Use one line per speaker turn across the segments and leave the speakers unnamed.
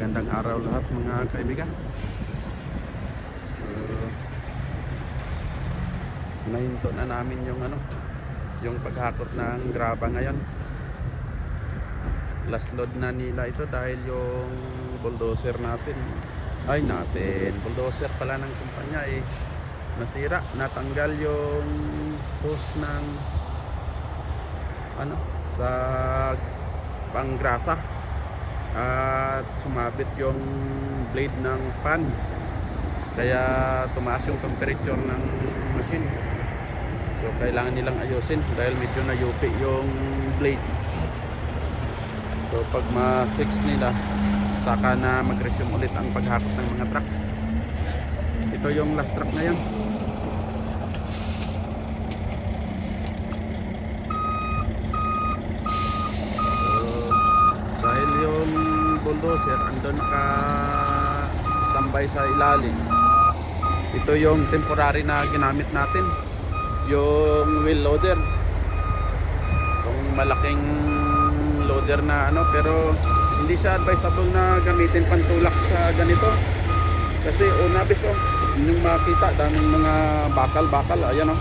Magandang araw lahat mga kaibigan. So, nahinto na namin yung paghakot ng graba ngayon. Last load na nila ito dahil yung bulldozer bulldozer pala ng kumpanya nasira, natanggal yung hose ng sa panggrasa at sumabit yung blade ng fan, kaya tumaas yung temperature ng machine. So kailangan nilang ayusin dahil medyo nayupi yung blade. So pag ma-fix nila, saka na mag-resume ulit ang paghakot ng mga truck. Ito yung last truck ngayon. Dahil yung bulldozer andun naka-standby sa ilalim, ito yung temporary na ginamit natin, yung wheel loader, yung malaking loader na pero hindi siya advisable na gamitin pantulak sa ganito kasi yung makita daming mga bakal, ayan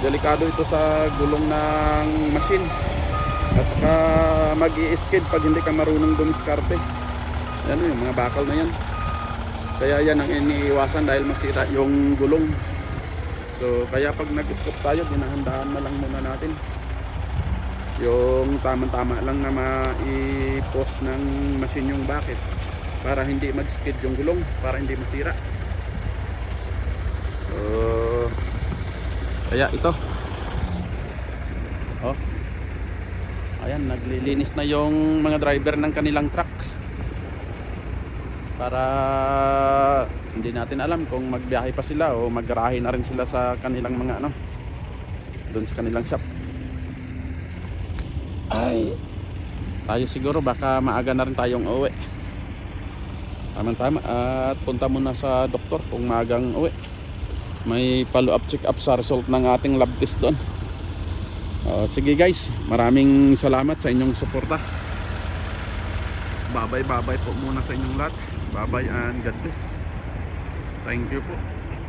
delikado ito sa gulong ng machine. At saka mag-i-skid pag hindi ka marunong dumiskarte. Yan yung mga bakal na yan. Kaya yan ang iniiwasan dahil masira yung gulong. So kaya pag nag-scoop tayo, dinahandaan na lang muna natin yung tamang-tama lang na ma-i-post ng machine yung bucket para hindi mag-skid yung gulong, para hindi masira. So kaya ito ayan, naglilinis na yung mga driver ng kanilang truck para hindi natin alam kung magbiyahe pa sila o maggarahe na rin sila sa kanilang mga doon sa kanilang shop. Tayo siguro baka maaga na rin tayong uwi. Tama at punta muna sa doktor kung maagang uwi. May follow up check up sa result ng ating lab test doon. Sige guys, maraming salamat sa inyong suporta. Bye po muna sa inyong lahat. Bye and God bless. Thank you po.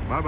Bye.